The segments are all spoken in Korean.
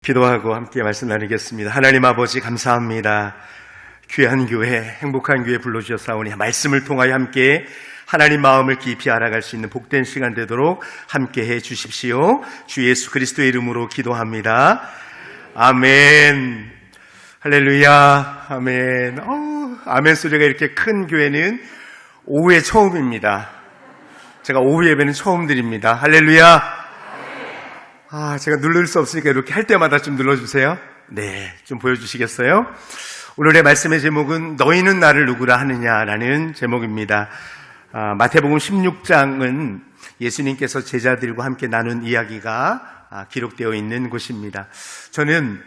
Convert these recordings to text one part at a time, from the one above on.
기도하고 함께 말씀 나누겠습니다. 하나님 아버지 감사합니다. 귀한 교회, 행복한 교회 불러주셨사오니 말씀을 통하여 함께 하나님 마음을 깊이 알아갈 수 있는 복된 시간 되도록 함께 해 주십시오. 주 예수 그리스도의 이름으로 기도합니다. 아멘. 할렐루야. 아멘. 아멘 소리가 이렇게 큰 교회는 오후에 처음입니다. 제가 오후 예배는 처음 드립니다. 할렐루야. 제가 누를 수 없으니까 이렇게 할 때마다 좀 눌러주세요. 네, 좀 보여주시겠어요? 오늘의 말씀의 제목은 너희는 나를 누구라 하느냐라는 제목입니다. 마태복음 16장은 예수님께서 제자들과 함께 나눈 이야기가 기록되어 있는 곳입니다. 저는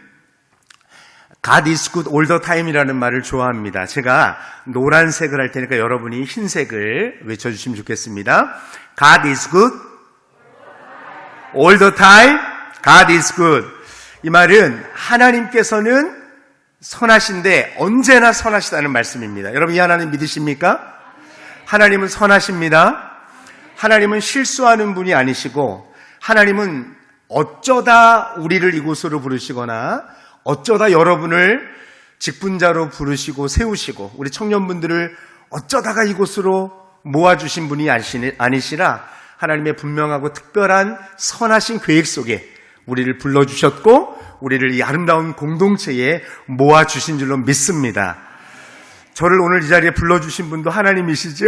God is good all the time이라는 말을 좋아합니다. 제가 노란색을 할 테니까 여러분이 흰색을 외쳐주시면 좋겠습니다. God is good all the time, God is good. 이 말은 하나님께서는 선하신데 언제나 선하시다는 말씀입니다. 여러분 이 하나님 믿으십니까? 하나님은 선하십니다. 하나님은 실수하는 분이 아니시고 하나님은 어쩌다 우리를 이곳으로 부르시거나 어쩌다 여러분을 직분자로 부르시고 세우시고 우리 청년분들을 어쩌다가 이곳으로 모아주신 분이 아니시라 하나님의 분명하고 특별한 선하신 계획 속에 우리를 불러주셨고 우리를 이 아름다운 공동체에 모아주신 줄로 믿습니다. 저를 오늘 이 자리에 불러주신 분도 하나님이시죠?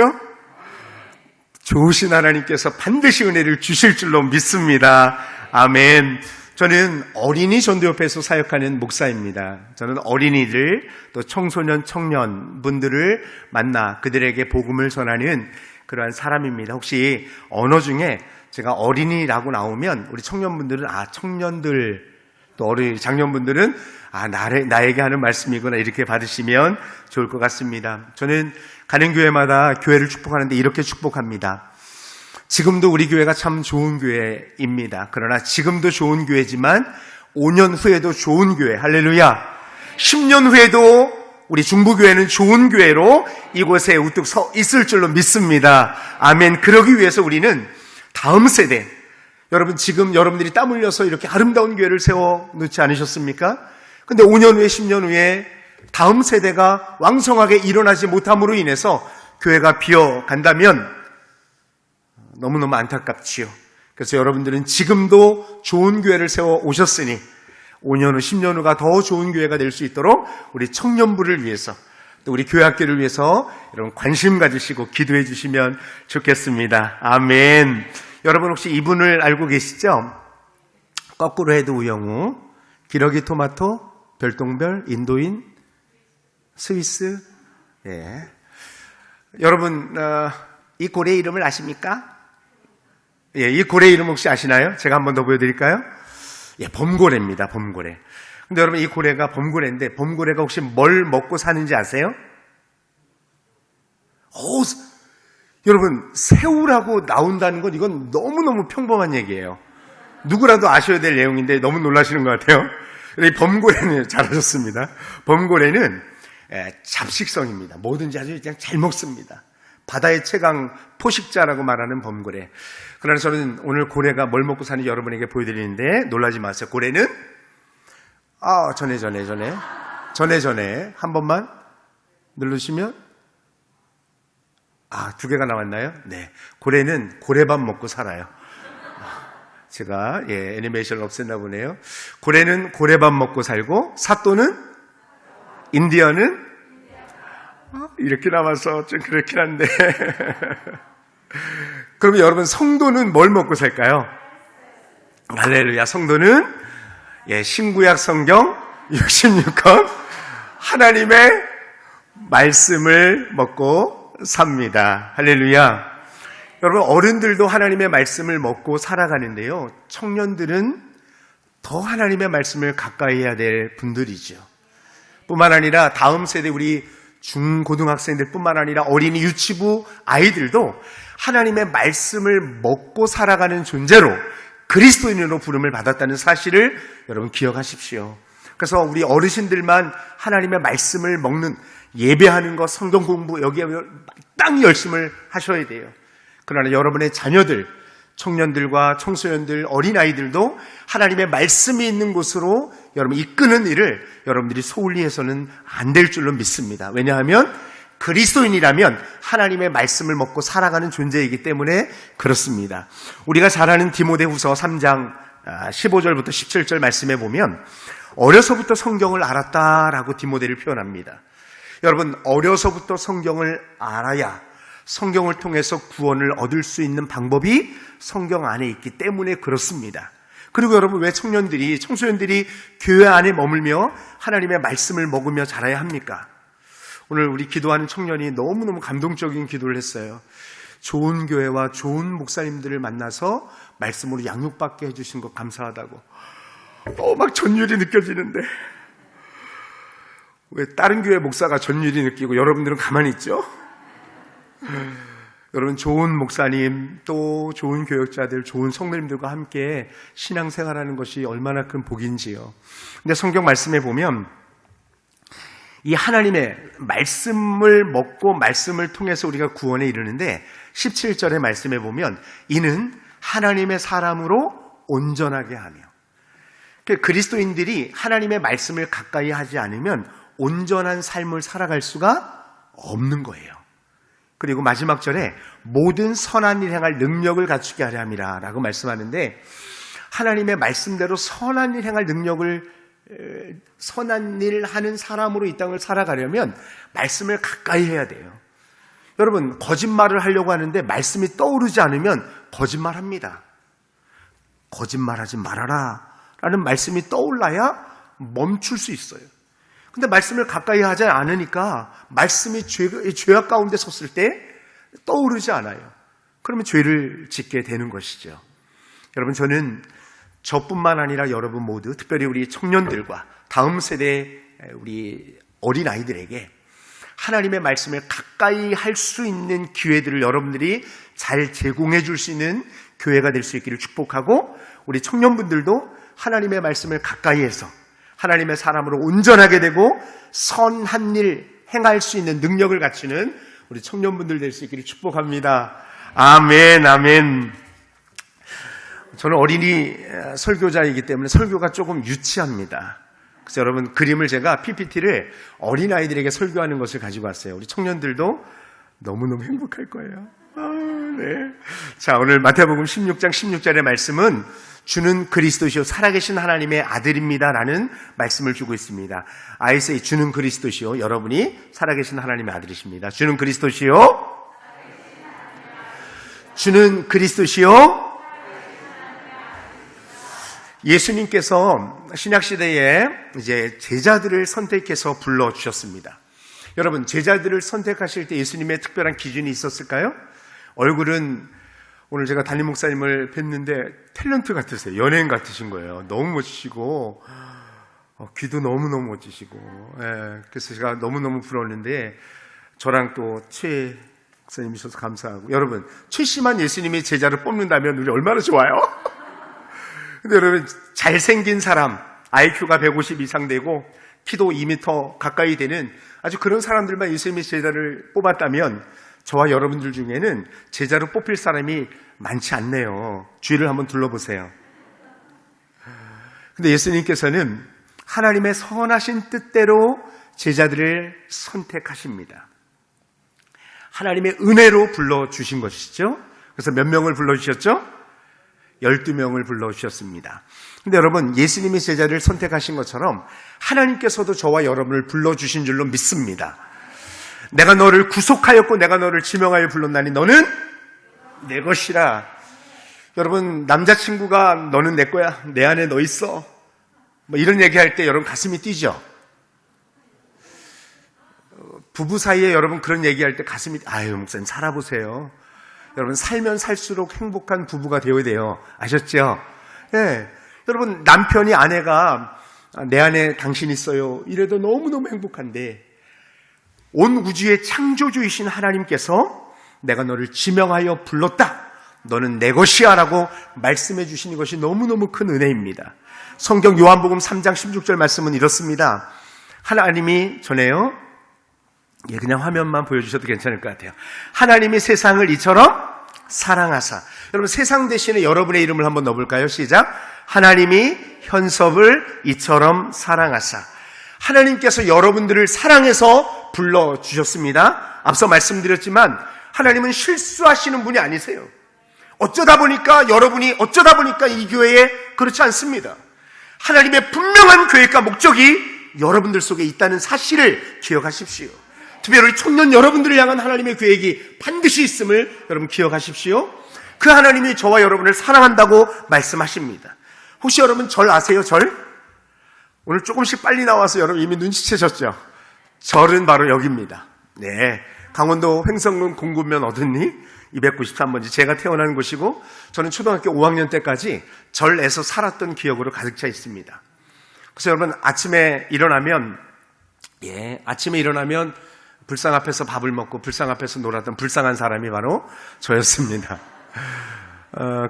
좋으신 하나님께서 반드시 은혜를 주실 줄로 믿습니다. 아멘. 저는 어린이 전도협회에서 사역하는 목사입니다. 저는 어린이들 또 청소년, 청년분들을 만나 그들에게 복음을 전하는 그러한 사람입니다. 혹시 언어 중에 제가 어린이라고 나오면 우리 청년분들은 청년들 또 어린이 장년분들은 나에게 하는 말씀이구나 이렇게 받으시면 좋을 것 같습니다. 저는 가는 교회마다 교회를 축복하는데 이렇게 축복합니다. 지금도 우리 교회가 참 좋은 교회입니다. 그러나 지금도 좋은 교회지만 5년 후에도 좋은 교회, 할렐루야. 10년 후에도 우리 중부교회는 좋은 교회로 이곳에 우뚝 서 있을 줄로 믿습니다. 아멘. 그러기 위해서 우리는 다음 세대, 여러분 지금 여러분들이 땀 흘려서 이렇게 아름다운 교회를 세워놓지 않으셨습니까? 근데 5년 후에 10년 후에 다음 세대가 왕성하게 일어나지 못함으로 인해서 교회가 비어간다면 너무너무 안타깝지요. 그래서 여러분들은 지금도 좋은 교회를 세워 오셨으니 5년 후, 10년 후가 더 좋은 교회가 될 수 있도록 우리 청년부를 위해서 또 우리 교회학교를 위해서 여러분 관심 가지시고 기도해 주시면 좋겠습니다. 아멘. 여러분 혹시 이분을 알고 계시죠? 거꾸로 해도 우영우, 기러기 토마토, 별똥별, 인도인, 스위스. 예. 여러분 이 고래 이름을 아십니까? 예, 이 고래 이름 혹시 아시나요? 제가 한 번 더 보여드릴까요? 예, 범고래입니다. 범고래. 근데 여러분 이 고래가 범고래인데 범고래가 혹시 뭘 먹고 사는지 아세요? 여러분 새우라고 나온다는 건 이건 너무너무 평범한 얘기예요. 누구라도 아셔야 될 내용인데 너무 놀라시는 것 같아요. 이 범고래는 잘하셨습니다. 범고래는 잡식성입니다. 뭐든지 아주 그냥 잘 먹습니다. 바다의 최강 포식자라고 말하는 범고래. 그러나 저는 오늘 고래가 뭘 먹고 사는지 여러분에게 보여드리는데 놀라지 마세요. 고래는 전에 한 번만 누르시면 2개가 나왔나요? 네. 고래는 고래밥 먹고 살아요. 제가 애니메이션을 없앴나 보네요. 고래는 고래밥 먹고 살고 사또는 인디언은 이렇게 남아서 좀 그렇긴 한데 그러면 여러분 성도는 뭘 먹고 살까요? 할렐루야. 성도는 신구약 성경 66권 하나님의 말씀을 먹고 삽니다. 할렐루야. 여러분 어른들도 하나님의 말씀을 먹고 살아가는데요. 청년들은 더 하나님의 말씀을 가까이 해야 될 분들이죠. 뿐만 아니라 다음 세대 우리 중고등학생들 뿐만 아니라 어린이 유치부 아이들도 하나님의 말씀을 먹고 살아가는 존재로 그리스도인으로 부름을 받았다는 사실을 여러분 기억하십시오. 그래서 우리 어르신들만 하나님의 말씀을 먹는 예배하는 것, 성경 공부 여기에 땅 열심을 하셔야 돼요. 그러나 여러분의 자녀들 청년들과 청소년들, 어린아이들도 하나님의 말씀이 있는 곳으로 여러분 이끄는 일을 여러분들이 소홀히 해서는 안 될 줄로 믿습니다. 왜냐하면 그리스도인이라면 하나님의 말씀을 먹고 살아가는 존재이기 때문에 그렇습니다. 우리가 잘 아는 디모데후서 3장 15절부터 17절 말씀에 보면 어려서부터 성경을 알았다라고 디모데를 표현합니다. 여러분, 어려서부터 성경을 알아야 성경을 통해서 구원을 얻을 수 있는 방법이 성경 안에 있기 때문에 그렇습니다. 그리고 여러분, 왜 청소년들이 교회 안에 머물며 하나님의 말씀을 먹으며 자라야 합니까? 오늘 우리 기도하는 청년이 너무너무 감동적인 기도를 했어요. 좋은 교회와 좋은 목사님들을 만나서 말씀으로 양육받게 해주신 것 감사하다고. 막 전율이 느껴지는데 왜 다른 교회 목사가 전율이 느끼고 여러분들은 가만히 있죠? 여러분, 좋은 목사님, 또 좋은 교역자들, 좋은 성도님들과 함께 신앙생활하는 것이 얼마나 큰 복인지요. 근데 성경 말씀에 보면 이 하나님의 말씀을 먹고 말씀을 통해서 우리가 구원에 이르는데 17절의 말씀에 보면 이는 하나님의 사람으로 온전하게 하며, 그리스도인들이 하나님의 말씀을 가까이 하지 않으면 온전한 삶을 살아갈 수가 없는 거예요. 그리고 마지막 절에 모든 선한 일 행할 능력을 갖추게 하려 함이라 라고 말씀하는데, 하나님의 말씀대로 선한 일 행할 능력을, 선한 일 하는 사람으로 이 땅을 살아가려면 말씀을 가까이 해야 돼요. 여러분, 거짓말을 하려고 하는데 말씀이 떠오르지 않으면 거짓말합니다. 거짓말하지 말아라 라는 말씀이 떠올라야 멈출 수 있어요. 근데 말씀을 가까이 하지 않으니까 말씀이 죄악 가운데 섰을 때 떠오르지 않아요. 그러면 죄를 짓게 되는 것이죠. 여러분, 저는 저뿐만 아니라 여러분 모두, 특별히 우리 청년들과 다음 세대 우리 어린아이들에게 하나님의 말씀을 가까이 할 수 있는 기회들을 여러분들이 잘 제공해 줄 수 있는 교회가 될 수 있기를 축복하고, 우리 청년분들도 하나님의 말씀을 가까이 해서 하나님의 사람으로 온전하게 되고 선한 일 행할 수 있는 능력을 갖추는 우리 청년분들 될 수 있기를 축복합니다. 아멘, 아멘. 저는 어린이 설교자이기 때문에 설교가 조금 유치합니다. 그래서 여러분, 그림을 제가 PPT를 어린아이들에게 설교하는 것을 가지고 왔어요. 우리 청년들도 너무너무 행복할 거예요. 네. 자, 오늘 마태복음 16장 16절의 말씀은 주는 그리스도시요 살아계신 하나님의 아들입니다 라는 말씀을 주고 있습니다. ISA, 주는 그리스도시요, 여러분이 살아계신 하나님의 아들이십니다. 주는 그리스도시요, 주는 그리스도시요. 예수님께서 신약시대에 이제 제자들을 선택해서 불러주셨습니다. 여러분, 제자들을 선택하실 때 예수님의 특별한 기준이 있었을까요? 얼굴은 오늘 제가 담임 목사님을 뵀는데 탤런트 같으세요. 연예인 같으신 거예요. 너무 멋지시고 귀도 너무너무 멋지시고, 그래서 제가 너무너무 부러웠는데, 저랑 또 최 목사님이셔서 감사하고, 여러분, 최심한 예수님이 제자를 뽑는다면 우리 얼마나 좋아요? 근데 여러분, 잘생긴 사람, IQ가 150 이상 되고 키도 2m 가까이 되는 아주 그런 사람들만 예수님의 제자를 뽑았다면 저와 여러분들 중에는 제자로 뽑힐 사람이 많지 않네요. 주위를 한번 둘러보세요. 근데 예수님께서는 하나님의 선하신 뜻대로 제자들을 선택하십니다. 하나님의 은혜로 불러주신 것이죠. 그래서 몇 명을 불러주셨죠? 12명을 불러주셨습니다. 근데 여러분, 예수님이 제자를 선택하신 것처럼 하나님께서도 저와 여러분을 불러주신 줄로 믿습니다. 내가 너를 구속하였고 내가 너를 지명하여 불렀나니 너는 내 것이라. 여러분, 남자친구가 너는 내 거야, 내 안에 너 있어, 뭐 이런 얘기할 때 여러분 가슴이 뛰죠. 부부 사이에 여러분 그런 얘기할 때 가슴이, 아유 목사님 살아보세요. 여러분, 살면 살수록 행복한 부부가 되어야 돼요. 아셨죠? 네. 여러분, 남편이 아내가 내 안에 당신 있어요 이래도 너무너무 행복한데, 온 우주의 창조주이신 하나님께서 내가 너를 지명하여 불렀다, 너는 내 것이야 라고 말씀해 주시는 것이 너무너무 큰 은혜입니다. 성경 요한복음 3장 16절 말씀은 이렇습니다. 하나님이 전에요, 그냥 화면만 보여주셔도 괜찮을 것 같아요. 하나님이 세상을 이처럼 사랑하사. 여러분, 세상 대신에 여러분의 이름을 한번 넣어볼까요? 시작. 하나님이 현섭을 이처럼 사랑하사. 하나님께서 여러분들을 사랑해서 불러주셨습니다. 앞서 말씀드렸지만 하나님은 실수하시는 분이 아니세요. 어쩌다 보니까 이 교회에 그렇지 않습니다. 하나님의 분명한 계획과 목적이 여러분들 속에 있다는 사실을 기억하십시오. 특별히 청년 여러분들을 향한 하나님의 계획이 반드시 있음을 여러분 기억하십시오. 그 하나님이 저와 여러분을 사랑한다고 말씀하십니다. 혹시 여러분 절 아세요? 절? 오늘 조금씩 빨리 나와서 여러분 이미 눈치채셨죠? 절은 바로 여기입니다. 네, 강원도 횡성군 공군면 어딨니? 293번지 제가 태어난 곳이고 저는 초등학교 5학년 때까지 절에서 살았던 기억으로 가득 차 있습니다. 그래서 여러분 아침에 일어나면 불상 앞에서 밥을 먹고 불상 앞에서 놀았던 불쌍한 사람이 바로 저였습니다.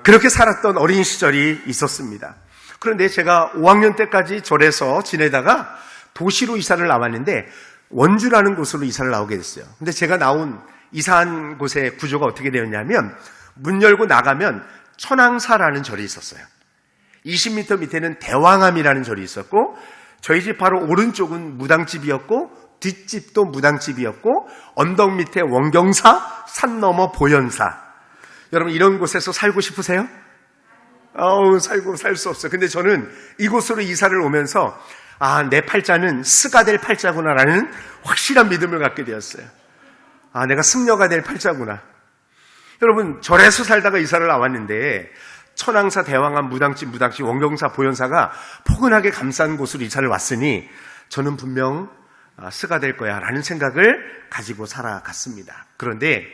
그렇게 살았던 어린 시절이 있었습니다. 그런데 제가 5학년 때까지 절에서 지내다가 도시로 이사를 나왔는데 원주라는 곳으로 이사를 나오게 됐어요. 근데 제가 이사한 곳의 구조가 어떻게 되었냐면 문 열고 나가면 천왕사라는 절이 있었어요. 20m 밑에는 대왕암이라는 절이 있었고 저희 집 바로 오른쪽은 무당집이었고 뒷집도 무당집이었고 언덕 밑에 원경사, 산 너머 보현사. 여러분 이런 곳에서 살고 싶으세요? 살 수 없어요. 근데 저는 이곳으로 이사를 오면서 내 팔자는 스가 될 팔자구나라는 확실한 믿음을 갖게 되었어요. 내가 승려가 될 팔자구나. 여러분 절에서 살다가 이사를 나왔는데 천왕사, 대왕암, 무당집, 원경사, 보현사가 포근하게 감싼 곳으로 이사를 왔으니 저는 분명 스가 될 거야 라는 생각을 가지고 살아갔습니다. 그런데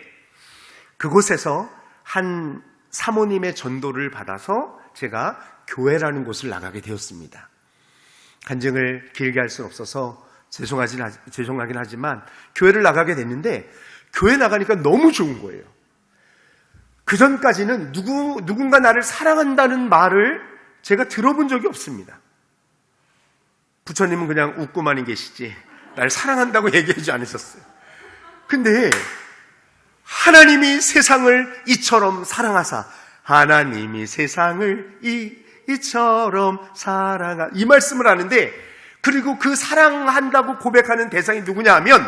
그곳에서 한 사모님의 전도를 받아서 제가 교회라는 곳을 나가게 되었습니다. 간증을 길게 할 수는 없어서 죄송하긴 하지만 교회를 나가게 됐는데 교회 나가니까 너무 좋은 거예요. 그 전까지는 누군가 나를 사랑한다는 말을 제가 들어본 적이 없습니다. 부처님은 그냥 웃고만 계시지 날 사랑한다고 얘기하지 않으셨어요. 근데 하나님이 세상을 이처럼 사랑하사 하나님이 세상을 이처럼 사랑하 이 말씀을 하는데 그리고 그 사랑한다고 고백하는 대상이 누구냐 하면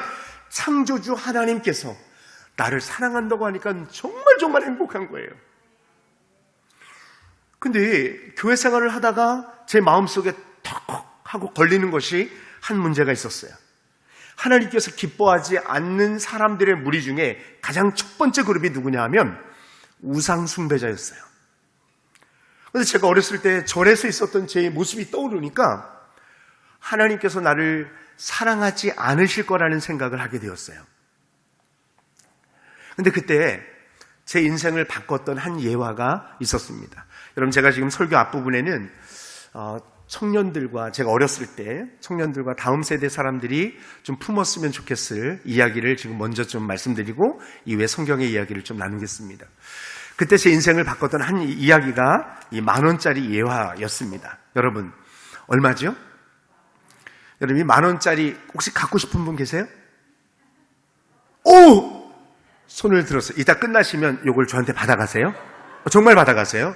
창조주 하나님께서 나를 사랑한다고 하니까 정말 행복한 거예요. 근데 교회 생활을 하다가 제 마음속에 턱 하고 걸리는 것이 한 문제가 있었어요. 하나님께서 기뻐하지 않는 사람들의 무리 중에 가장 첫 번째 그룹이 누구냐 하면 우상 숭배자였어요. 그래서 제가 어렸을 때 절에서 있었던 제 모습이 떠오르니까 하나님께서 나를 사랑하지 않으실 거라는 생각을 하게 되었어요. 근데 그때 제 인생을 바꿨던 한 예화가 있었습니다. 여러분 제가 지금 설교 앞부분에는 청년들과 제가 어렸을 때 청년들과 다음 세대 사람들이 좀 품었으면 좋겠을 이야기를 지금 먼저 좀 말씀드리고 이후에 성경의 이야기를 좀 나누겠습니다. 그때 제 인생을 바꿨던 한 이야기가 이 10,000원짜리 예화였습니다. 여러분 얼마죠? 여러분 이 10,000원짜리 혹시 갖고 싶은 분 계세요? 오! 손을 들었어요. 이따 끝나시면 이걸 저한테 받아가세요. 정말 받아가세요.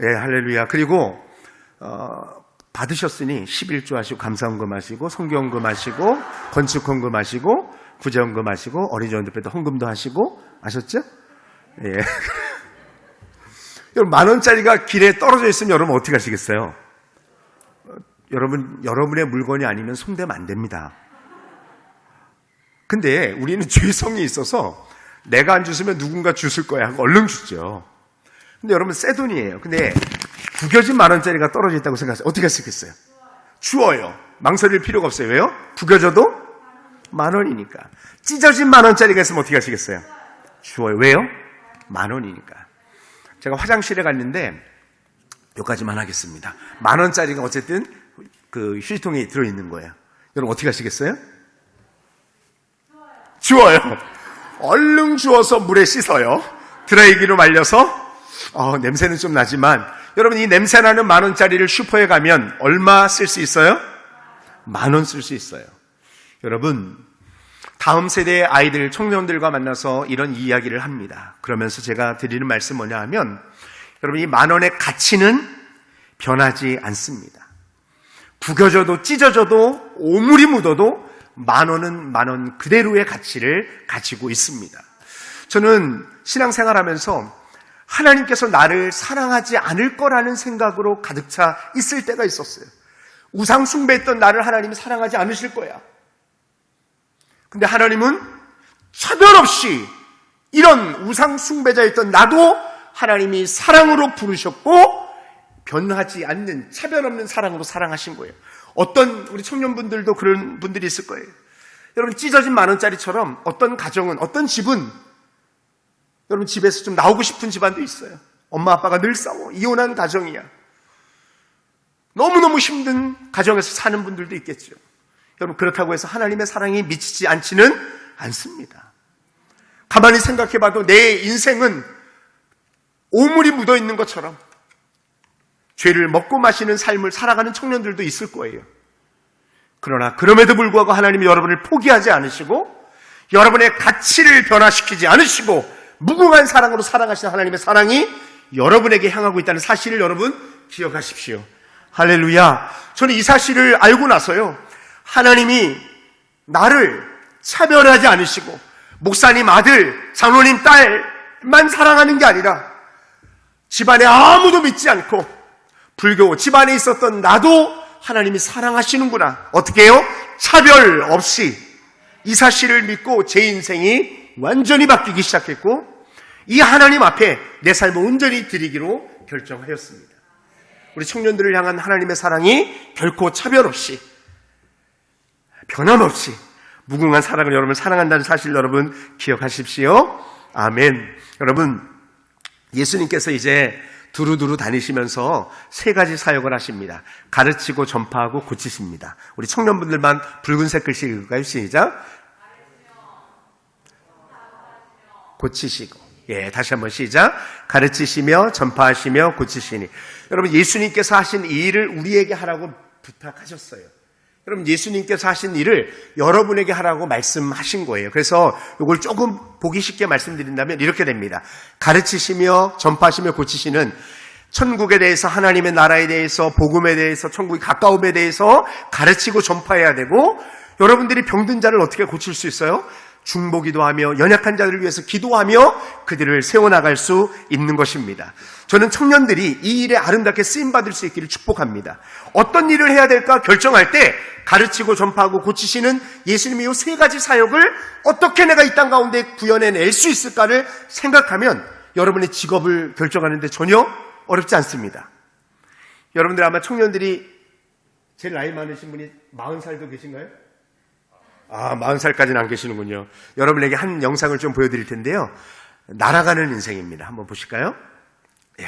예, 할렐루야. 그리고 받으셨으니 11조 하시고 감사헌금 하시고 성경헌금 하시고 건축헌금 하시고 구제헌금 하시고 어린이전도회도 헌금도 하시고 아셨죠? 예. 여러분 10,000원짜리가 길에 떨어져 있으면 여러분 어떻게 하시겠어요? 여러분의 물건이 아니면 손대면 안 됩니다. 근데 우리는 죄성이 있어서 내가 안 주시면 누군가 주실 거야 하고 얼른 주죠. 근데 여러분 새 돈이에요. 근데 구겨진 10,000원짜리가 떨어져 있다고 생각하세요. 어떻게 하시겠어요? 주어요. 망설일 필요가 없어요. 왜요? 구겨져도 10,000원이니까. 찢어진 10,000원짜리가 있으면 어떻게 하시겠어요? 주어요. 왜요? 10,000원이니까. 제가 화장실에 갔는데 여기까지만 하겠습니다. 10,000원짜리가 어쨌든 그 휴지통에 들어있는 거예요. 여러분 어떻게 하시겠어요? 주어요. 얼른 주워서 물에 씻어요. 드라이기로 말려서 냄새는 좀 나지만 여러분 이 냄새나는 10,000원짜리를 슈퍼에 가면 얼마 쓸 수 있어요? 10,000원 쓸 수 있어요. 여러분 다음 세대의 아이들, 청년들과 만나서 이런 이야기를 합니다. 그러면서 제가 드리는 말씀 뭐냐 하면, 여러분, 이 10,000원의 가치는 변하지 않습니다. 구겨져도 찢어져도 오물이 묻어도 10,000원은 10,000원 그대로의 가치를 가지고 있습니다. 저는 신앙생활하면서 하나님께서 나를 사랑하지 않을 거라는 생각으로 가득 차 있을 때가 있었어요. 우상 숭배했던 나를 하나님이 사랑하지 않으실 거야. 근데 하나님은 차별 없이 이런 우상 숭배자였던 나도 하나님이 사랑으로 부르셨고 변하지 않는 차별 없는 사랑으로 사랑하신 거예요. 어떤 우리 청년분들도 그런 분들이 있을 거예요. 여러분, 찢어진 10,000원짜리처럼 어떤 가정은, 어떤 집은 여러분 집에서 좀 나오고 싶은 집안도 있어요. 엄마 아빠가 늘 싸워. 이혼한 가정이야. 너무너무 힘든 가정에서 사는 분들도 있겠죠. 여러분, 그렇다고 해서 하나님의 사랑이 미치지 않지는 않습니다. 가만히 생각해봐도 내 인생은 오물이 묻어있는 것처럼 죄를 먹고 마시는 삶을 살아가는 청년들도 있을 거예요. 그러나 그럼에도 불구하고 하나님이 여러분을 포기하지 않으시고 여러분의 가치를 변화시키지 않으시고 무궁한 사랑으로 사랑하시는 하나님의 사랑이 여러분에게 향하고 있다는 사실을 여러분 기억하십시오. 할렐루야. 저는 이 사실을 알고 나서요, 하나님이 나를 차별하지 않으시고 목사님 아들, 장로님 딸만 사랑하는 게 아니라 집안에 아무도 믿지 않고 불교 집안에 있었던 나도 하나님이 사랑하시는구나. 어떻게 해요? 차별 없이. 이 사실을 믿고 제 인생이 완전히 바뀌기 시작했고 이 하나님 앞에 내 삶을 온전히 드리기로 결정하였습니다. 우리 청년들을 향한 하나님의 사랑이 결코 차별 없이 변함없이 무궁한 사랑을 여러분 사랑한다는 사실 여러분 기억하십시오. 아멘. 여러분, 예수님께서 이제 두루두루 다니시면서 3가지 사역을 하십니다. 가르치고 전파하고 고치십니다. 우리 청년분들만 붉은색 글씨 읽을까요? 시작. 고치시고. 예, 다시 한번 시작. 가르치시며 전파하시며 고치시니. 여러분, 예수님께서 하신 이 일을 우리에게 하라고 부탁하셨어요. 여러분, 예수님께서 하신 일을 여러분에게 하라고 말씀하신 거예요. 그래서 이걸 조금 보기 쉽게 말씀드린다면 이렇게 됩니다. 가르치시며 전파하시며 고치시는 천국에 대해서, 하나님의 나라에 대해서, 복음에 대해서, 천국이 가까움에 대해서 가르치고 전파해야 되고, 여러분들이 병든 자를 어떻게 고칠 수 있어요? 중보기도 하며 연약한 자들을 위해서 기도하며 그들을 세워나갈 수 있는 것입니다. 저는 청년들이 이 일에 아름답게 쓰임받을 수 있기를 축복합니다. 어떤 일을 해야 될까 결정할 때 가르치고 전파하고 고치시는 예수님의 이 3가지 사역을 어떻게 내가 이 땅 가운데 구현해낼 수 있을까를 생각하면 여러분의 직업을 결정하는데 전혀 어렵지 않습니다. 여러분들 아마 청년들이 제일 나이 많으신 분이 40살도 계신가요? 40살까지는 안 계시는군요. 여러분에게 한 영상을 좀 보여드릴 텐데요. 날아가는 인생입니다. 한번 보실까요? 예.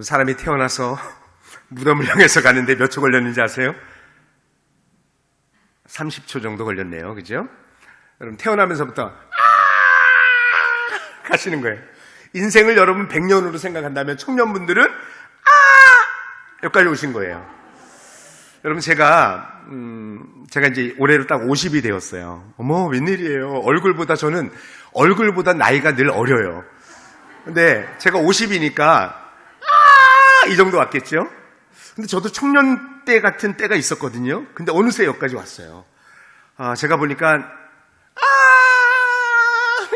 사람이 태어나서 무덤을 향해서 가는데 몇 초 걸렸는지 아세요? 30초 정도 걸렸네요. 그죠? 여러분, 태어나면서부터 가시는 거예요. 인생을 여러분 100년으로 생각한다면 청년분들은 여기까지 오신 거예요. 여러분, 제가 이제 올해로 딱 50이 되었어요. 어머, 웬일이에요. 저는 얼굴보다 나이가 늘 어려요. 근데 제가 50이니까 이 정도 왔겠죠? 근데 저도 청년 때 같은 때가 있었거든요. 근데 어느새 여기까지 왔어요. 제가 보니까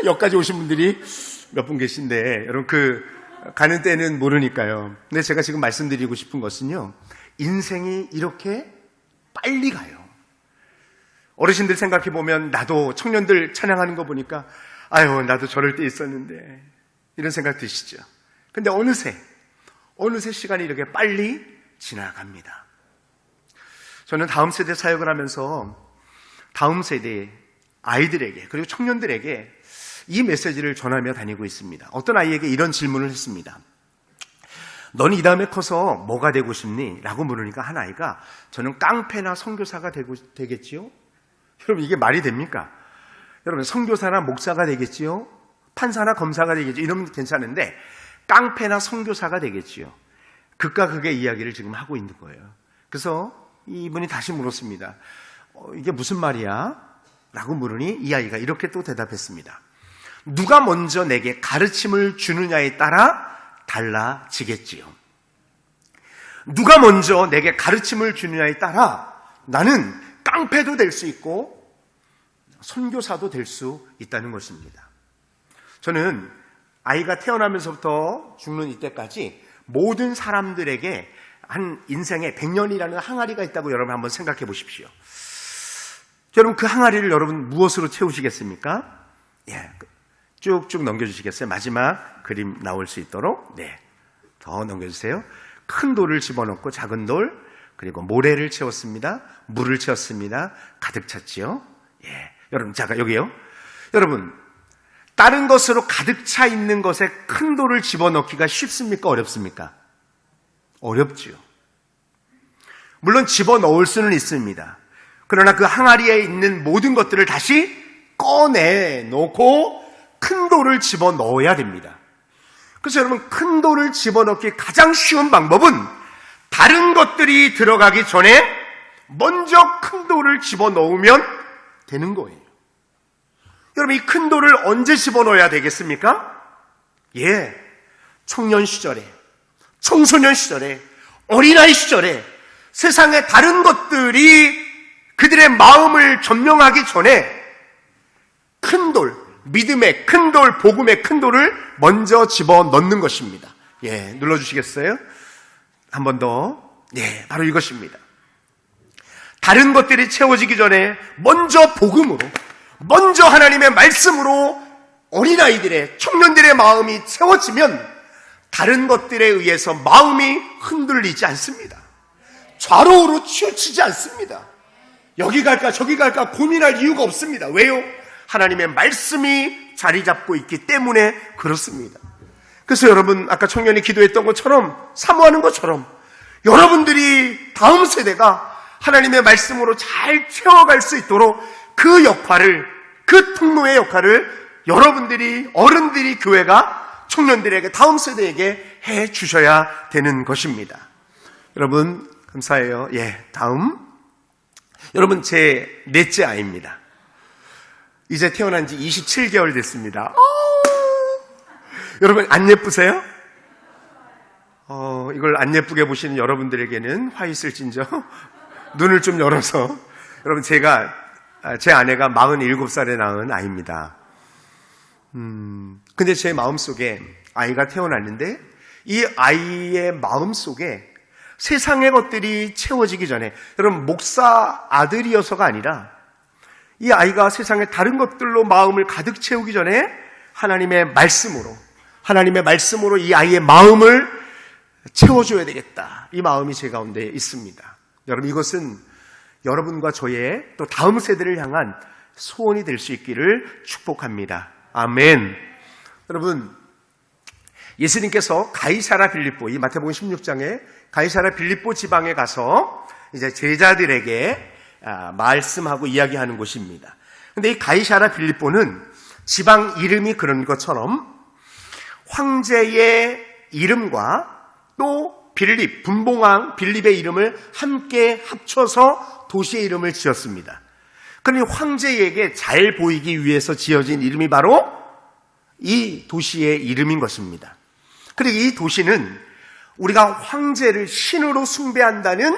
여기까지 오신 분들이 몇 분 계신데, 여러분 가는 때는 모르니까요. 근데 제가 지금 말씀드리고 싶은 것은요, 인생이 이렇게 빨리 가요. 어르신들 생각해 보면 나도 청년들 찬양하는 거 보니까 아유, 나도 저럴 때 있었는데 이런 생각 드시죠? 근데 어느새 시간이 이렇게 빨리 지나갑니다. 저는 다음 세대 사역을 하면서 다음 세대 아이들에게 그리고 청년들에게 이 메시지를 전하며 다니고 있습니다. 어떤 아이에게 이런 질문을 했습니다. 너는 이 다음에 커서 뭐가 되고 싶니? 라고 물으니까 한 아이가 저는 깡패나 선교사가 되겠지요? 여러분 이게 말이 됩니까? 여러분 선교사나 목사가 되겠지요? 판사나 검사가 되겠지요? 이러면 괜찮은데 깡패나 선교사가 되겠지요? 극과 극의 이야기를 지금 하고 있는 거예요. 그래서 이분이 다시 물었습니다. 이게 무슨 말이야? 라고 물으니 이 아이가 이렇게 또 대답했습니다. 누가 먼저 내게 가르침을 주느냐에 따라 달라지겠지요. 누가 먼저 내게 가르침을 주느냐에 따라 나는 깡패도 될 수 있고 선교사도 될 수 있다는 것입니다. 저는 아이가 태어나면서부터 죽는 이때까지 모든 사람들에게 한 인생에 100년이라는 항아리가 있다고 여러분 한번 생각해 보십시오. 여러분 그 항아리를 여러분 무엇으로 채우시겠습니까? 예, 쭉쭉 넘겨주시겠어요? 마지막 그림 나올 수 있도록. 네, 더 넘겨주세요. 큰 돌을 집어넣고 작은 돌 그리고 모래를 채웠습니다. 물을 채웠습니다. 가득 찼지요? 예, 여러분 잠깐 여기요. 여러분 다른 것으로 가득 차 있는 것에 큰 돌을 집어넣기가 쉽습니까? 어렵습니까? 어렵지요. 물론 집어넣을 수는 있습니다. 그러나 그 항아리에 있는 모든 것들을 다시 꺼내놓고 큰 돌을 집어넣어야 됩니다. 그래서 여러분 큰 돌을 집어넣기 가장 쉬운 방법은 다른 것들이 들어가기 전에 먼저 큰 돌을 집어넣으면 되는 거예요. 여러분 이 큰 돌을 언제 집어넣어야 되겠습니까? 예, 청년 시절에, 청소년 시절에, 어린아이 시절에 세상의 다른 것들이 그들의 마음을 점령하기 전에 큰 돌, 믿음의 큰 돌, 복음의 큰 돌을 먼저 집어넣는 것입니다. 예, 눌러주시겠어요? 한 번 더. 예, 바로 이것입니다. 다른 것들이 채워지기 전에 먼저 복음으로, 먼저 하나님의 말씀으로 어린아이들의, 청년들의 마음이 채워지면 다른 것들에 의해서 마음이 흔들리지 않습니다. 좌로우로 치우치지 않습니다. 여기 갈까 저기 갈까 고민할 이유가 없습니다. 왜요? 하나님의 말씀이 자리 잡고 있기 때문에 그렇습니다. 그래서 여러분 아까 청년이 기도했던 것처럼 사모하는 것처럼 여러분들이 다음 세대가 하나님의 말씀으로 잘 채워갈 수 있도록 그 역할을, 그 통로의 역할을 여러분들이, 어른들이, 교회가 청년들에게, 다음 세대에게 해 주셔야 되는 것입니다. 여러분 감사해요. 예, 다음. 여러분 제 넷째 아이입니다. 이제 태어난 지 27개월 됐습니다. 여러분 안 예쁘세요? 이걸 안 예쁘게 보시는 여러분들에게는 화 있을진저 눈을 좀 열어서. 여러분 제 아내가 47살에 낳은 아이입니다. 근데 제 마음속에 아이가 태어났는데 이 아이의 마음속에 세상의 것들이 채워지기 전에, 여러분 목사 아들이어서가 아니라 이 아이가 세상의 다른 것들로 마음을 가득 채우기 전에 하나님의 말씀으로 이 아이의 마음을 채워줘야 되겠다. 이 마음이 제 가운데 있습니다. 여러분 이것은 여러분과 저의 또 다음 세대를 향한 소원이 될 수 있기를 축복합니다. 아멘. 여러분 예수님께서 가이사라 빌립보, 이 마태복음 16장에 가이사라 빌립보 지방에 가서 이제 제자들에게 말씀하고 이야기하는 곳입니다. 근데 이 가이사라 빌립보는 지방 이름이 그런 것처럼 황제의 이름과 또 분봉왕 빌립의 이름을 함께 합쳐서 도시의 이름을 지었습니다. 그러니 황제에게 잘 보이기 위해서 지어진 이름이 바로 이 도시의 이름인 것입니다. 그리고 이 도시는 우리가 황제를 신으로 숭배한다는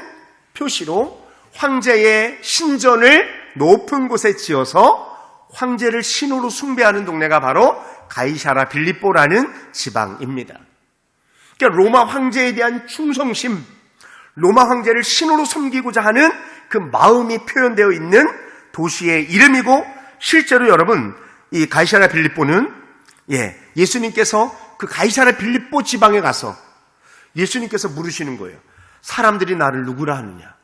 표시로 황제의 신전을 높은 곳에 지어서 황제를 신으로 숭배하는 동네가 바로 가이사라 빌립보라는 지방입니다. 그러니까 로마 황제에 대한 충성심, 로마 황제를 신으로 섬기고자 하는 그 마음이 표현되어 있는 도시의 이름이고 실제로 여러분 이 가이사랴 빌립보는 예수님께서 그 가이사랴 빌립보 지방에 가서 예수님께서 물으시는 거예요. 사람들이 나를 누구라 하느냐.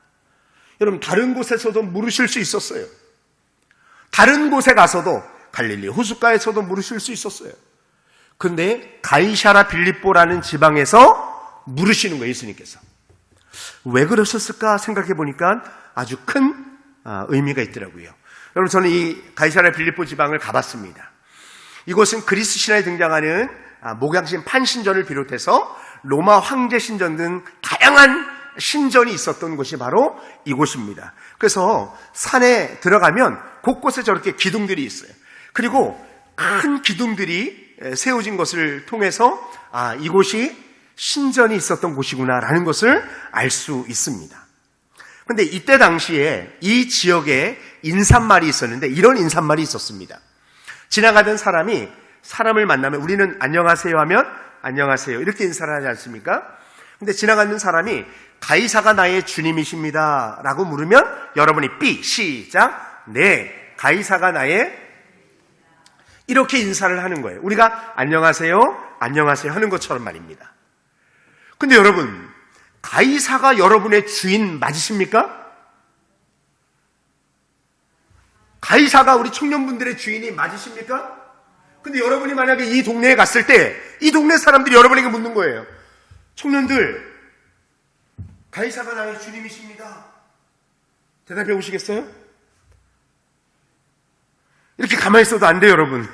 여러분 다른 곳에서도 물으실 수 있었어요. 다른 곳에 가서도 갈릴리 호숫가에서도 물으실 수 있었어요. 그런데 가이사랴 빌립보라는 지방에서 물으시는 거예요. 예수님께서. 왜 그러셨을까 생각해 보니까 아주 큰 의미가 있더라고요. 여러분 저는 이 가이사랴 빌립보 지방을 가봤습니다. 이곳은 그리스 신화에 등장하는 목양신 판신전을 비롯해서 로마 황제 신전 등 다양한 신전이 있었던 곳이 바로 이곳입니다. 그래서 산에 들어가면 곳곳에 저렇게 기둥들이 있어요. 그리고 큰 기둥들이 세워진 것을 통해서 이곳이 신전이 있었던 곳이구나라는 것을 알 수 있습니다. 그런데 이때 당시에 이 지역에 인사말이 있었는데 이런 인사말이 있었습니다. 지나가던 사람이 사람을 만나면 우리는 안녕하세요 하면 안녕하세요 이렇게 인사를 하지 않습니까? 근데 지나가는 사람이 가이사가 나의 주님이십니다 라고 물으면 여러분이 삐 시작 네 가이사가 나의 이렇게 인사를 하는 거예요. 우리가 안녕하세요 안녕하세요 하는 것처럼 말입니다. 근데 여러분 가이사가 여러분의 주인 맞으십니까? 가이사가 우리 청년분들의 주인이 맞으십니까? 근데 여러분이 만약에 이 동네에 갔을 때 이 동네 사람들이 여러분에게 묻는 거예요. 청년들 가이사가 나의 주님이십니다. 대답해 보시겠어요? 이렇게 가만히 있어도 안 돼요, 여러분.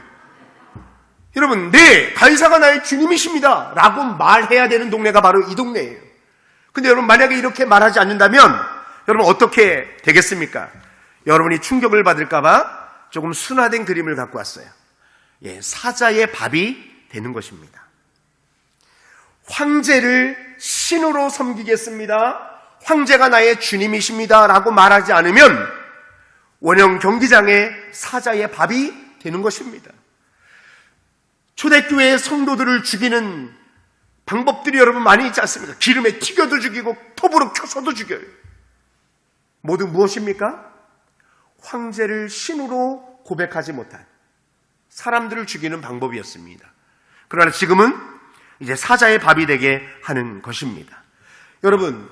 여러분, 네, 가이사가 나의 주님이십니다 라고 말해야 되는 동네가 바로 이 동네예요. 근데 여러분 만약에 이렇게 말하지 않는다면 여러분 어떻게 되겠습니까? 여러분이 충격을 받을까봐 조금 순화된 그림을 갖고 왔어요. 사자의 밥이 되는 것입니다. 황제를 신으로 섬기겠습니다. 황제가 나의 주님이십니다 라고 말하지 않으면 원형 경기장의 사자의 밥이 되는 것입니다. 초대교회의 성도들을 죽이는 방법들이 여러분 많이 있지 않습니까? 기름에 튀겨도 죽이고 톱으로 켜서도 죽여요. 모두 무엇입니까? 황제를 신으로 고백하지 못한 사람들을 죽이는 방법이었습니다. 그러나 지금은 이제 사자의 밥이 되게 하는 것입니다. 여러분,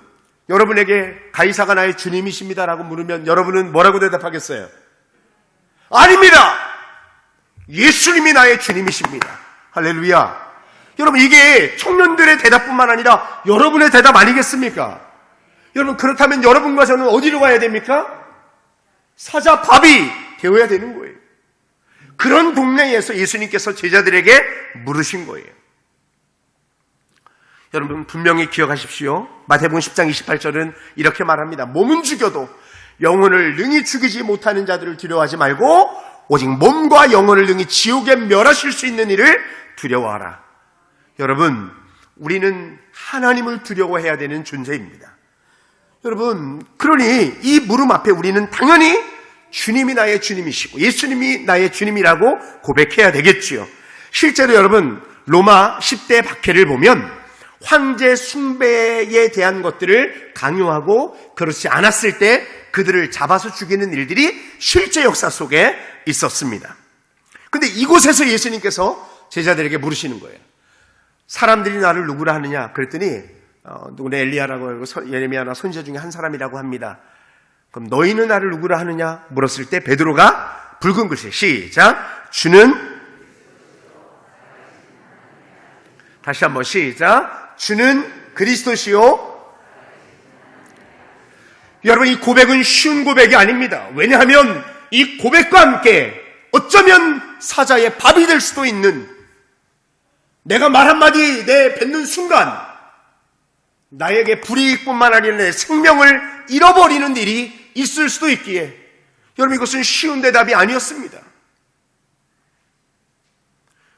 여러분에게 가이사가 나의 주님이십니다라고 물으면 여러분은 뭐라고 대답하겠어요? 아닙니다! 예수님이 나의 주님이십니다. 할렐루야. 여러분 이게 청년들의 대답뿐만 아니라 여러분의 대답 아니겠습니까? 여러분 그렇다면 여러분과 저는 어디로 가야 됩니까? 사자 밥이 되어야 되는 거예요. 그런 동네에서 예수님께서 제자들에게 물으신 거예요. 여러분 분명히 기억하십시오. 마태복음 10장 28절은 이렇게 말합니다. 몸은 죽여도 영혼을 능히 죽이지 못하는 자들을 두려워하지 말고 오직 몸과 영혼을 능히 지옥에 멸하실 수 있는 이를 두려워하라. 여러분 우리는 하나님을 두려워해야 되는 존재입니다. 여러분 그러니 이 물음 앞에 우리는 당연히 주님이 나의 주님이시고 예수님이 나의 주님이라고 고백해야 되겠지요. 실제로 여러분 로마 10대 박해를 보면 황제 숭배에 대한 것들을 강요하고 그렇지 않았을 때 그들을 잡아서 죽이는 일들이 실제 역사 속에 있었습니다. 그런데 이곳에서 예수님께서 제자들에게 물으시는 거예요. 사람들이 나를 누구라 하느냐? 그랬더니 누구네 엘리야라고 하고 예레미야나 선지자 중에 한 사람이라고 합니다. 그럼 너희는 나를 누구라 하느냐? 물었을 때 베드로가 붉은 글씨 시작 주는 다시 한번 시작 주는 그리스도시요. 여러분 이 고백은 쉬운 고백이 아닙니다. 왜냐하면 이 고백과 함께 어쩌면 사자의 밥이 될 수도 있는 내가 말 한마디 뱉는 순간 나에게 불이익뿐만 아니라 내 생명을 잃어버리는 일이 있을 수도 있기에 여러분 이것은 쉬운 대답이 아니었습니다.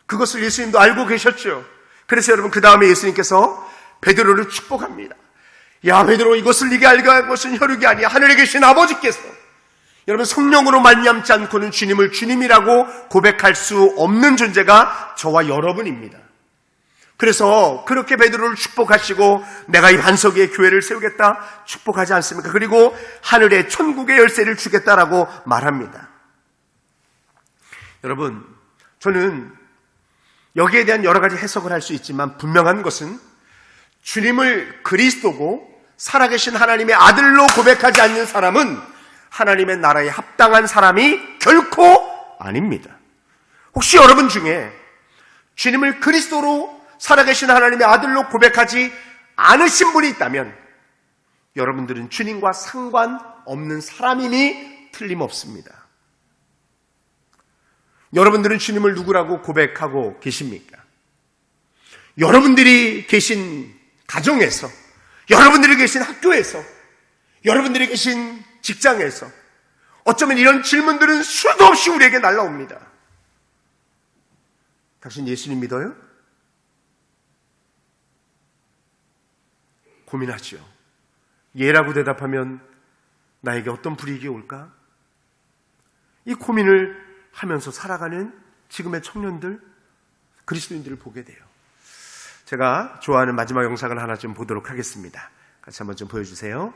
그것을 예수님도 알고 계셨죠. 그래서 여러분 그 다음에 예수님께서 베드로를 축복합니다. 야 베드로 이것을 네가 알게 할 것은 혈육이 아니야 하늘에 계신 아버지께서 여러분 성령으로 말미암지 않고는 주님을 주님이라고 고백할 수 없는 존재가 저와 여러분입니다. 그래서 그렇게 베드로를 축복하시고 내가 이 반석 위에 교회를 세우겠다 축복하지 않습니까? 그리고 하늘의 천국의 열쇠를 주겠다라고 말합니다. 여러분, 저는 여기에 대한 여러 가지 해석을 할 수 있지만 분명한 것은 주님을 그리스도고 살아계신 하나님의 아들로 고백하지 않는 사람은 하나님의 나라에 합당한 사람이 결코 아닙니다. 혹시 여러분 중에 주님을 그리스도로 살아계신 하나님의 아들로 고백하지 않으신 분이 있다면 여러분들은 주님과 상관없는 사람임이 틀림없습니다. 여러분들은 주님을 누구라고 고백하고 계십니까? 여러분들이 계신 가정에서, 여러분들이 계신 학교에서, 여러분들이 계신 직장에서 어쩌면 이런 질문들은 수도 없이 우리에게 날라옵니다. 당신 예수님 믿어요? 고민하죠. 예라고 대답하면 나에게 어떤 불이익이 올까? 이 고민을 하면서 살아가는 지금의 청년들, 그리스도인들을 보게 돼요. 제가 좋아하는 마지막 영상을 하나 좀 보도록 하겠습니다. 같이 한번 좀 보여주세요.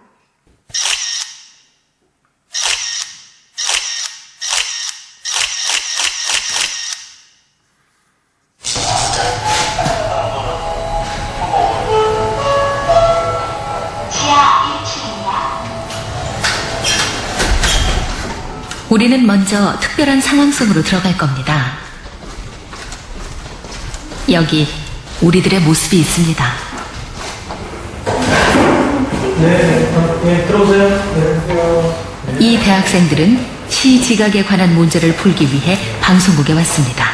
우리는 먼저 특별한 상황 속으로 들어갈 겁니다. 여기 우리들의 모습이 있습니다. 네, 들어오세요. 이 대학생들은 시지각에 관한 문제를 풀기 위해 방송국에 왔습니다.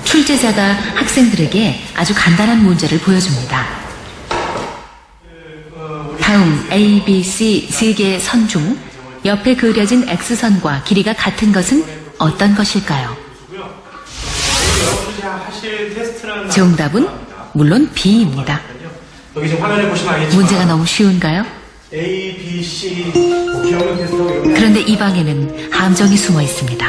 출제자가 학생들에게 아주 간단한 문제를 보여줍니다. 다음 A, B, C 세 개의 선 중 옆에 그려진 X선과 길이가 같은 것은 어떤 것일까요? 정답은 물론 B입니다. 여기 지금 화면에 보시면 알겠지만 문제가 너무 쉬운가요? A, B, C 기억력 테스트하고 이런 그런데 이 방에는 함정이 숨어 있습니다.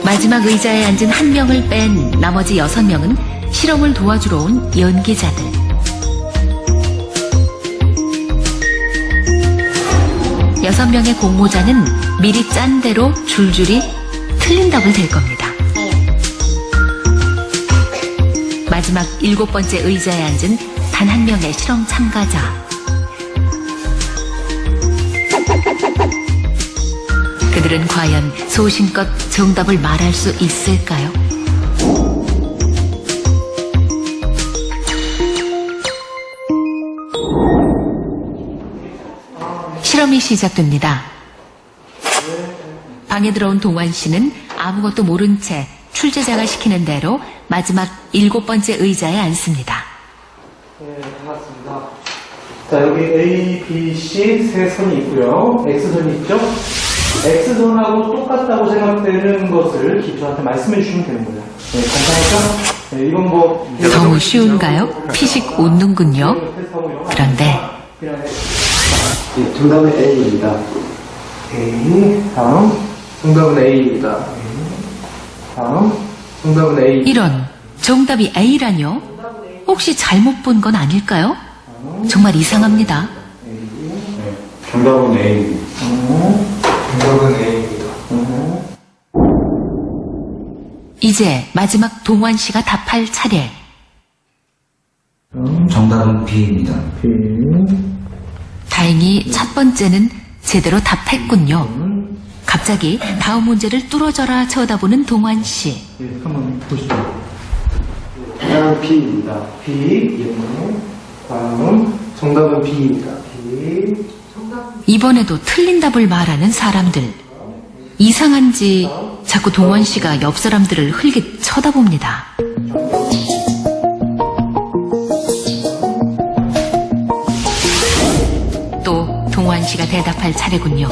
마지막 의자에 앉은 한 명을 뺀 나머지 6명은 실험을 도와주러 온 연기자들. 여섯 명의 공모자는 미리 짠 대로 줄줄이 틀린 답을 댈 겁니다. 마지막 7번째 의자에 앉은 단 한 명의 실험 참가자. 그들은 과연 소신껏 정답을 말할 수 있을까요? 실험이 시작됩니다. 방에 들어온 동환 씨는 아무것도 모른 채 출제자가 시키는 대로 마지막 7번째 의자에 앉습니다. 네, 반갑습니다. 자, 여기 A, B, C 세 선이 있고요. X선이 있죠? X선하고 똑같다고 생각되는 것을 저한테 말씀해 주시면 되는 거예요. 네, 간단하죠? 네, 이건 뭐 너무 쉬운가요? 피식 웃는군요. 그런데 정답은 A입니다. A, 다음 정답은 A입니다. 다음 정답은 A. 이런 정답이 A라뇨? 혹시 잘못 본 건 아닐까요? 정말 이상합니다. 정답은 A입니다. 정답은 A입니다. 이제 마지막 동환 씨가 답할 차례. 정답은 B입니다. B. 다행히 첫 번째는 제대로 답했군요. 갑자기 다음 문제를 뚫어져라 쳐다보는 동환 씨. 네, 한번 보시죠. 정답은 B입니다. B. 다음 정답은 B입니다. B. 이번에도 틀린 답을 말하는 사람들. 이상한지 자꾸 동환 씨가 옆 사람들을 흘깃 쳐다봅니다. 또 동환 씨가 대답할 차례군요.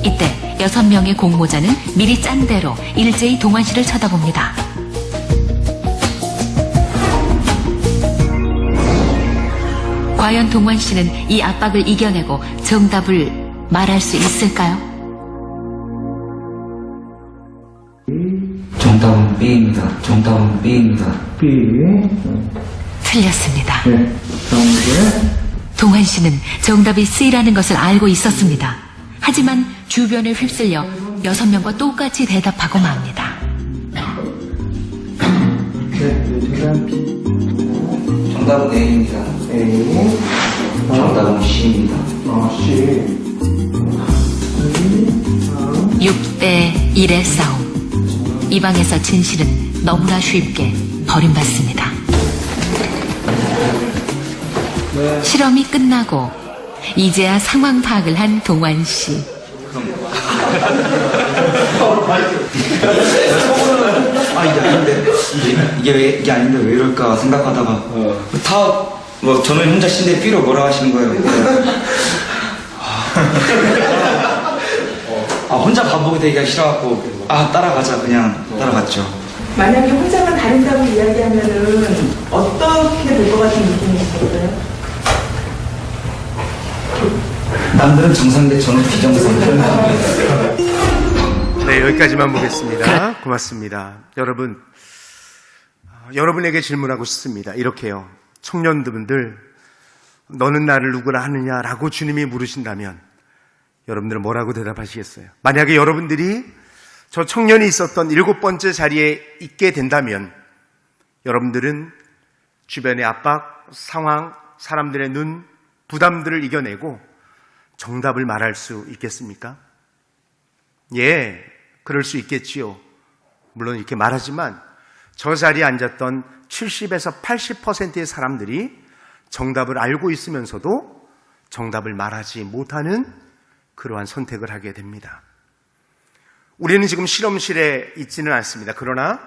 이때 6명의 공모자는 미리 짠 대로 일제히 동환 씨를 쳐다봅니다. 과연 동환 씨는 이 압박을 이겨내고 정답을 말할 수 있을까요? 정답은 B입니다. 정답은 B입니다. B. 틀렸습니다. 네. 다음 문제. 동환 씨는 정답이 C라는 것을 알고 있었습니다. 하지만 주변을 휩쓸려 6명과 똑같이 대답하고 맙니다. 네. 정답 B. 정답은 A입니다. A. 정답은 C입니다. C. 6대 1의 싸움. 이 방에서 진실은 너무나 쉽게 버림받습니다. 실험이 끝나고 이제야 상황 파악을 한 동환 씨. 이게 아닌데 왜 이럴까 생각하다가 저는 혼자 신데 B로 뭐라 하시는 거예요. 혼자 반복이 되기가 싫어갖고 따라가자 그냥 따라갔죠. 만약에 혼자만 다른다고 이야기하면은 어떻게 될 것 같은 느낌이 있었어요? 남들은 정상인데 저는 비정상. 네, 여기까지만 보겠습니다. 고맙습니다. 여러분, 여러분에게 질문하고 싶습니다. 이렇게요. 청년분들, 너는 나를 누구라 하느냐라고 주님이 물으신다면 여러분들은 뭐라고 대답하시겠어요? 만약에 여러분들이 저 청년이 있었던 7번째 자리에 있게 된다면 여러분들은 주변의 압박, 상황, 사람들의 눈, 부담들을 이겨내고 정답을 말할 수 있겠습니까? 예, 그럴 수 있겠지요. 물론 이렇게 말하지만 저 자리에 앉았던 70에서 80%의 사람들이 정답을 알고 있으면서도 정답을 말하지 못하는 그러한 선택을 하게 됩니다. 우리는 지금 실험실에 있지는 않습니다. 그러나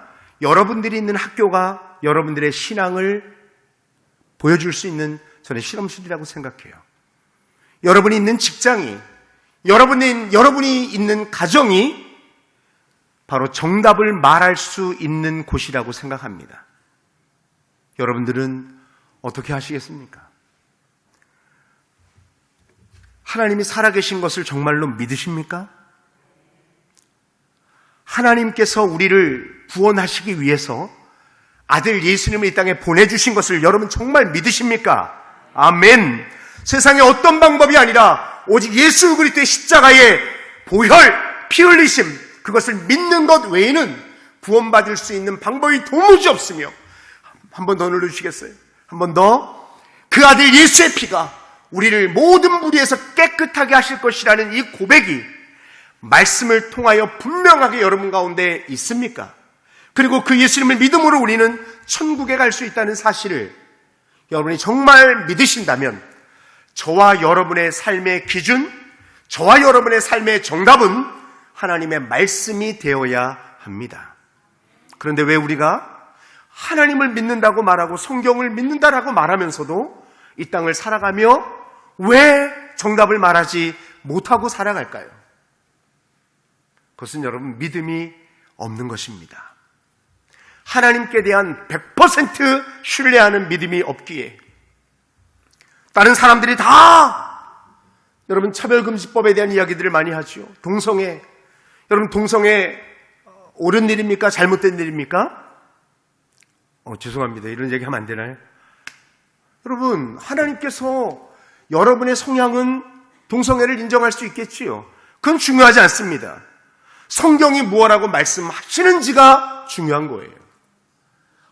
여러분들이 있는 학교가 여러분들의 신앙을 보여줄 수 있는 저는 실험실이라고 생각해요. 여러분이 있는 직장이, 여러분이 있는 가정이 바로 정답을 말할 수 있는 곳이라고 생각합니다. 여러분들은 어떻게 하시겠습니까? 하나님이 살아계신 것을 정말로 믿으십니까? 하나님께서 우리를 구원하시기 위해서 아들 예수님을 이 땅에 보내주신 것을 여러분 정말 믿으십니까? 아멘. 세상에 어떤 방법이 아니라 오직 예수 그리스도의 십자가의 보혈, 피 흘리심, 그것을 믿는 것 외에는 구원받을 수 있는 방법이 도무지 없으며, 한 번 더 눌러주시겠어요? 한 번 더. 그 아들 예수의 피가 우리를 모든 무리에서 깨끗하게 하실 것이라는 이 고백이 말씀을 통하여 분명하게 여러분 가운데 있습니까? 그리고 그 예수님을 믿음으로 우리는 천국에 갈 수 있다는 사실을 여러분이 정말 믿으신다면 저와 여러분의 삶의 기준, 저와 여러분의 삶의 정답은 하나님의 말씀이 되어야 합니다. 그런데 왜 우리가 하나님을 믿는다고 말하고 성경을 믿는다라고 말하면서도 이 땅을 살아가며 왜 정답을 말하지 못하고 살아갈까요? 그것은 여러분 믿음이 없는 것입니다. 하나님께 대한 100% 신뢰하는 믿음이 없기에 다른 사람들이 다 여러분 차별금지법에 대한 이야기들을 많이 하죠. 동성애, 여러분 동성애 옳은 일입니까? 잘못된 일입니까? 죄송합니다. 이런 얘기 하면 안 되나요? 여러분, 하나님께서 여러분의 성향은 동성애를 인정할 수 있겠지요. 그건 중요하지 않습니다. 성경이 무엇라고 말씀하시는지가 중요한 거예요.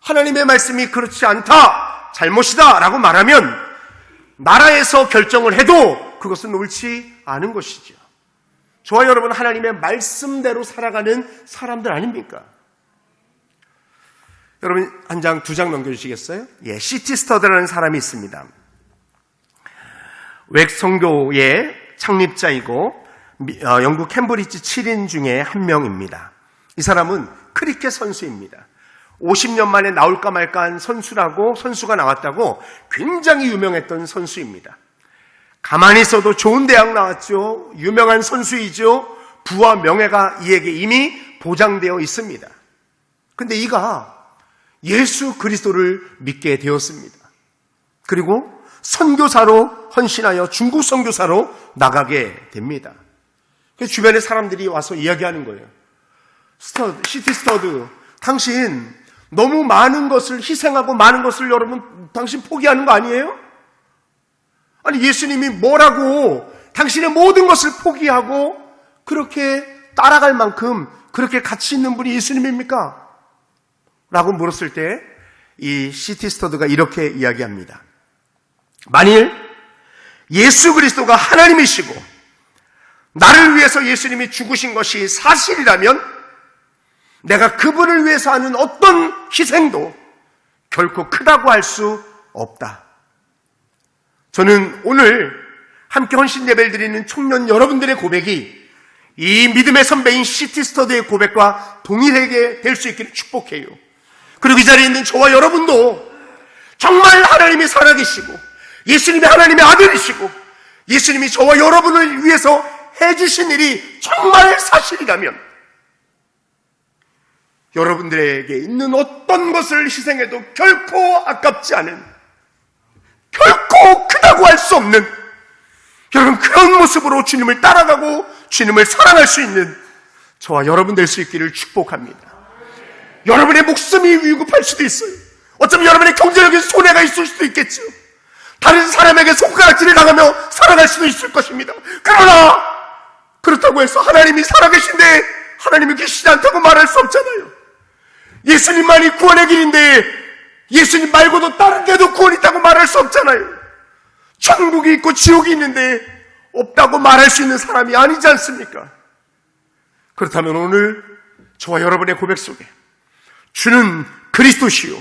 하나님의 말씀이 그렇지 않다, 잘못이다 라고 말하면 나라에서 결정을 해도 그것은 옳지 않은 것이죠. 저와 여러분 하나님의 말씀대로 살아가는 사람들 아닙니까? 여러분 한 장, 두 장 넘겨주시겠어요? 예, C.T. 스터드라는 사람이 있습니다. 웩 성교의 창립자이고 영국 캠브리지 7인 중에 한 명입니다. 이 사람은 크리켓 선수입니다. 50년 만에 나올까 말까한 선수가 나왔다고 굉장히 유명했던 선수입니다. 가만히 있어도 좋은 대학 나왔죠. 유명한 선수이죠. 부와 명예가 이에게 이미 보장되어 있습니다. 근데 이가 예수 그리스도를 믿게 되었습니다. 그리고 선교사로 헌신하여 중국 선교사로 나가게 됩니다. 그래서 주변에 사람들이 와서 이야기하는 거예요. 시티 스터드, 당신 너무 많은 것을 희생하고 많은 것을 여러분 당신 포기하는 거 아니에요? 아니 예수님이 뭐라고 당신의 모든 것을 포기하고 그렇게 따라갈 만큼 그렇게 가치 있는 분이 예수님입니까? 라고 물었을 때 이 시티 스터드가 이렇게 이야기합니다. 만일 예수 그리스도가 하나님이시고 나를 위해서 예수님이 죽으신 것이 사실이라면 내가 그분을 위해서 하는 어떤 희생도 결코 크다고 할 수 없다. 저는 오늘 함께 헌신 예배를 드리는 청년 여러분들의 고백이 이 믿음의 선배인 시티 스터드의 고백과 동일하게 될 수 있기를 축복해요. 그리고 이 자리에 있는 저와 여러분도 정말 하나님이 살아계시고 예수님이 하나님의 아들이시고 예수님이 저와 여러분을 위해서 해주신 일이 정말 사실이라면 여러분들에게 있는 어떤 것을 희생해도 결코 아깝지 않은, 결코 크다고 할 수 없는, 여러분 그런 모습으로 주님을 따라가고 주님을 사랑할 수 있는 저와 여러분 될 수 있기를 축복합니다. 여러분의 목숨이 위급할 수도 있어요. 어쩌면 여러분의 경제적인 손해가 있을 수도 있겠죠. 다른 사람에게 손가락질을 당하며 살아갈 수도 있을 것입니다. 그러나 그렇다고 해서 하나님이 살아계신데 하나님이 계시지 않다고 말할 수 없잖아요. 예수님만이 구원의 길인데 예수님 말고도 다른 데도 구원이 있다고 말할 수 없잖아요. 천국이 있고 지옥이 있는데 없다고 말할 수 있는 사람이 아니지 않습니까? 그렇다면 오늘 저와 여러분의 고백 속에 주는 그리스도시요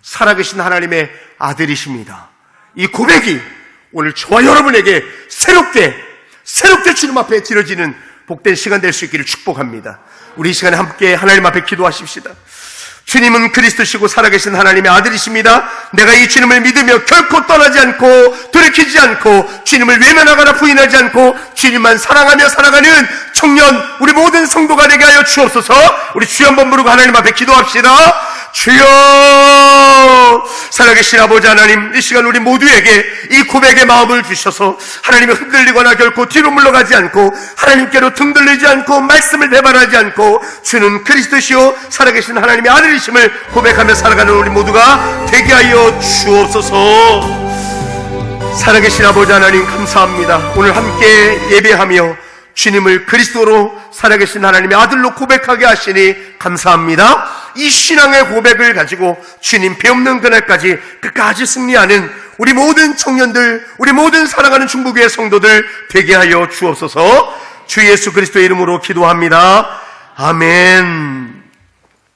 살아계신 하나님의 아들이십니다. 이 고백이 오늘 저와 여러분에게 새롭게 주님 앞에 드려지는 복된 시간 될 수 있기를 축복합니다. 우리 이 시간에 함께 하나님 앞에 기도하십시다. 주님은 그리스도시고 살아계신 하나님의 아들이십니다. 내가 이 주님을 믿으며 결코 떠나지 않고 돌이키지 않고 주님을 외면하거나 부인하지 않고 주님만 사랑하며 살아가는 청년 우리 모든 성도가 되게 하여 주옵소서. 우리 주여 한번 부르고 하나님 앞에 기도합시다. 주여 살아계신 아버지 하나님, 이 시간 우리 모두에게 이 고백의 마음을 주셔서 하나님이 흔들리거나 결코 뒤로 물러가지 않고 하나님께로 등 돌리지 않고 말씀을 배반하지 않고 주는 그리스도시요 살아계신 하나님의 아들이심을 고백하며 살아가는 우리 모두가 되게 하여 주옵소서. 살아계신 아버지 하나님 감사합니다. 오늘 함께 예배하며 주님을 그리스도로 살아계신 하나님의 아들로 고백하게 하시니 감사합니다. 이 신앙의 고백을 가지고 주님 배 없는 그날까지 끝까지 승리하는 우리 모든 청년들, 우리 모든 살아가는 중국의 성도들 되게 하여 주옵소서. 주 예수 그리스도의 이름으로 기도합니다. 아멘.